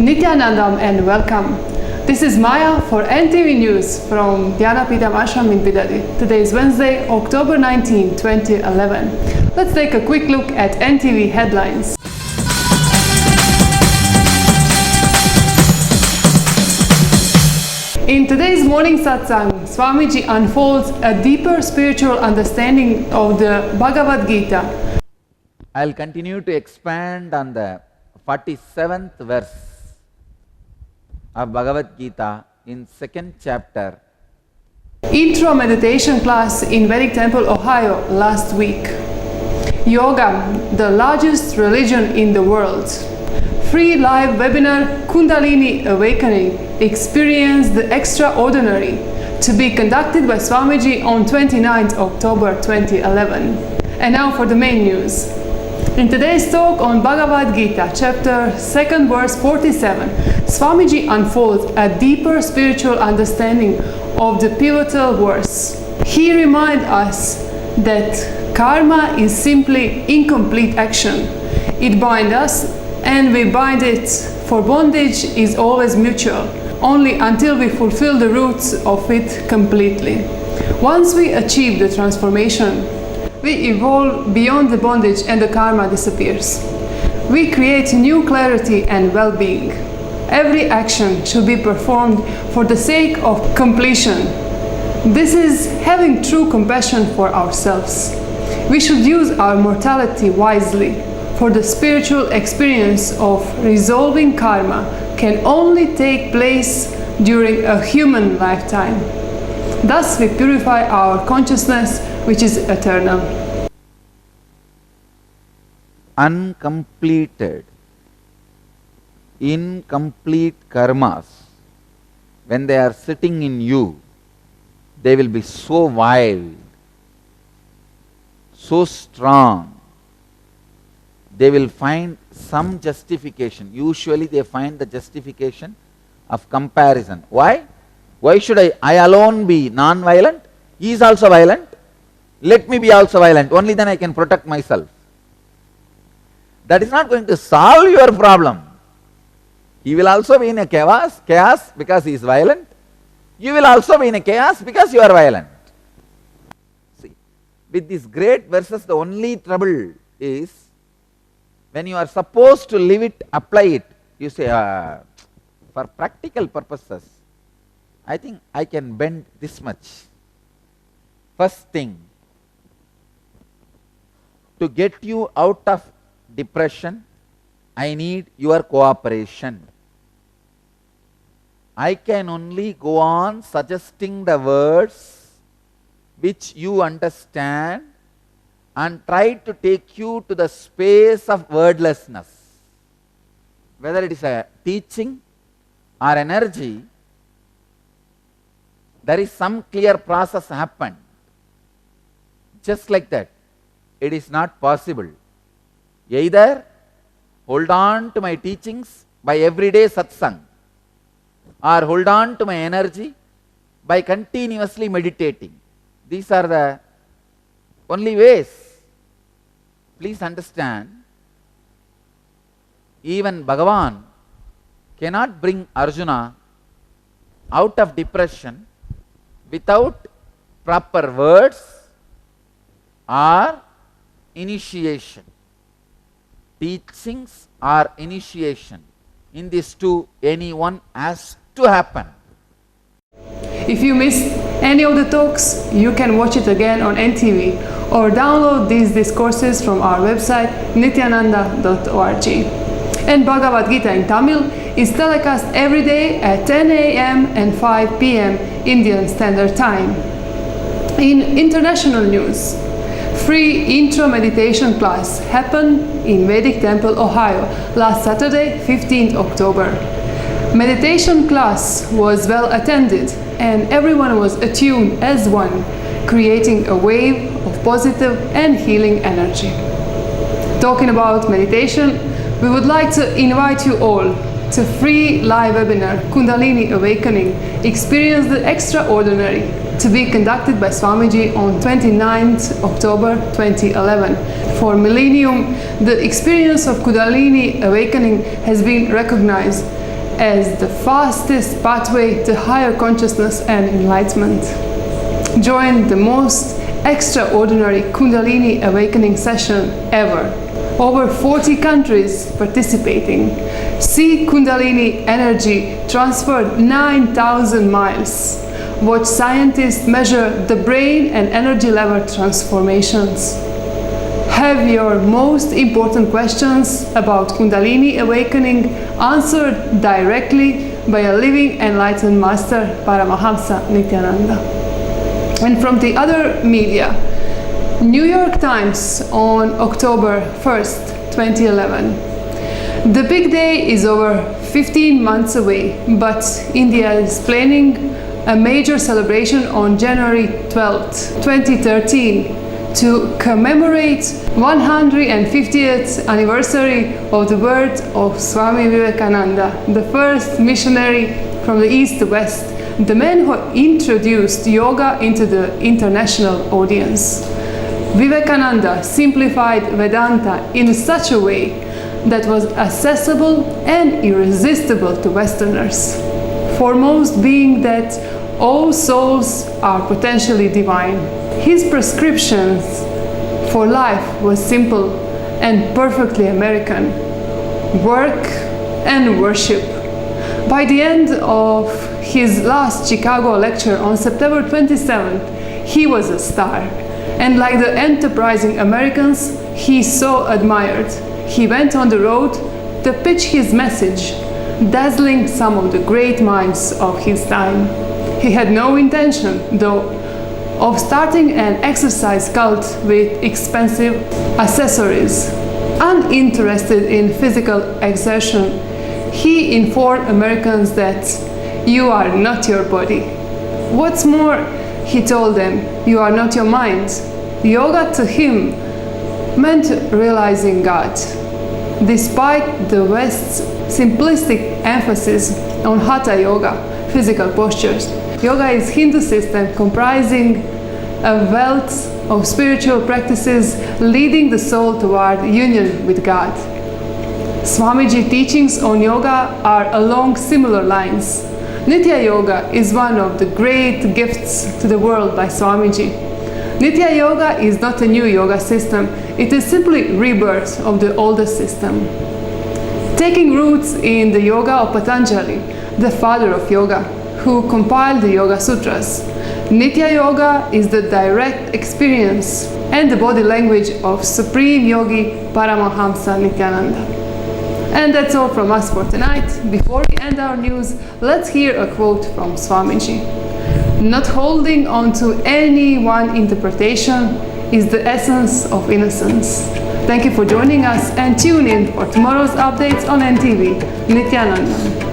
Nithyananda and welcome. This is Maya for eNNews from Dhyanapitham Ashram in Bidadi. Today is Wednesday, October 19, 2011. Let's take a quick look at NTV headlines. In today's morning Satsang, Swamiji unfolds a deeper spiritual understanding of the Bhagavad Gita. I'll continue to expand on the 47th verse of Bhagavad Gita in 2nd chapter. Intro meditation class in Vedic Temple Ohio last week. Yoga, the largest religion in the world. Free live webinar Kundalini Awakening, Experience the Extraordinary, to be conducted by Swamiji on 29th October 2011. And now for the main news. In today's talk on Bhagavad Gita, chapter 2nd, verse 47, Swamiji unfolds a deeper spiritual understanding of the pivotal verse. He reminds us that karma is simply incomplete action. It binds us and we bind it, for bondage is always mutual, only until we fulfill the roots of it completely. Once we achieve the transformation, we evolve beyond the bondage and the karma disappears. We create new clarity and well-being. Every action should be performed for the sake of completion. This is having true compassion for ourselves. We should use our mortality wisely, for the spiritual experience of resolving karma can only take place during a human lifetime. Thus we purify our consciousness, which is eternal. Uncompleted, incomplete karmas, when they are sitting in you, they will be so wild, so strong. They will find some justification. Usually they find the justification of comparison. Why? Why should I alone be non-violent? He is also violent. Let me be also violent. Only then I can protect myself. That is not going to solve your problem. He will also be in a chaos because he is violent. You will also be in a chaos because you are violent. See, with these great verses, the only trouble is when you are supposed to live it, apply it, you say, for practical purposes, I think I can bend this much. First thing, to get you out of depression, I need your cooperation. I can only go on suggesting the words which you understand and try to take you to the space of wordlessness. Whether it is a teaching or energy, there is some clear process happened. Just like that, it is not possible. Either hold on to my teachings by everyday satsang, or hold on to my energy by continuously meditating. These are the only ways. Please understand, even Bhagavan cannot bring Arjuna out of depression without proper words or initiation. Teachings or initiation. In these two, anyone has to happen. If you missed any of the talks, you can watch it again on NTV or download these discourses from our website nithyananda.org. And Bhagavad Gita in Tamil is telecast every day at 10 a.m. and 5 p.m. Indian Standard Time. In international news, free intro meditation class happened in Vedic Temple Ohio last Saturday, 15th October. Meditation class was well attended and everyone was attuned as one, creating a wave of positive and healing energy. Talking about meditation, we would like to invite you all to free live webinar Kundalini Awakening, Experience the Extraordinary, to be conducted by Swamiji on 29th October 2011. For millennium, the experience of Kundalini awakening has been recognized as the fastest pathway to higher consciousness and enlightenment. Join the most extraordinary Kundalini awakening session ever. Over 40 countries participating. See Kundalini energy transferred 9,000 miles. Watch scientists measure the brain and energy level transformations. Have your most important questions about Kundalini awakening answered directly by a living enlightened master, Paramahamsa Nithyananda. And from the other media, New York Times on October 1st, 2011. The big day is over 15 months away, but India is planning a major celebration on January 12th, 2013 to commemorate 150th anniversary of the birth of Swami Vivekananda, the first missionary from the East to West, the man who introduced yoga into the international audience. Vivekananda simplified Vedanta in such a way that was accessible and irresistible to Westerners, foremost being that all souls are potentially divine. His prescriptions for life was simple and perfectly American: work and worship. By the end of his last Chicago lecture on September 27th, he was a star. And like the enterprising Americans he so admired, he went on the road to pitch his message, dazzling some of the great minds of his time. He had no intention, though, of starting an exercise cult with expensive accessories. Uninterested in physical exertion, he informed Americans that you are not your body. What's more, he told them, you are not your mind. Yoga to him meant realizing God. Despite the West's simplistic emphasis on Hatha Yoga, physical postures, yoga is Hindu system comprising a wealth of spiritual practices leading the soul toward union with God. Swamiji teachings on yoga are along similar lines. Nitya Yoga is one of the great gifts to the world by Swamiji. Nitya Yoga is not a new yoga system, it is simply rebirth of the oldest system. Taking roots in the yoga of Patanjali, the father of yoga, who compiled the Yoga Sutras, Nitya Yoga is the direct experience and the body language of Supreme Yogi Paramahamsa Nithyananda. And that's all from us for tonight. Before we end our news, let's hear a quote from Swamiji. Not holding on to any one interpretation is the essence of innocence. Thank you for joining us and tune in for tomorrow's updates on NTV. Nithyananda.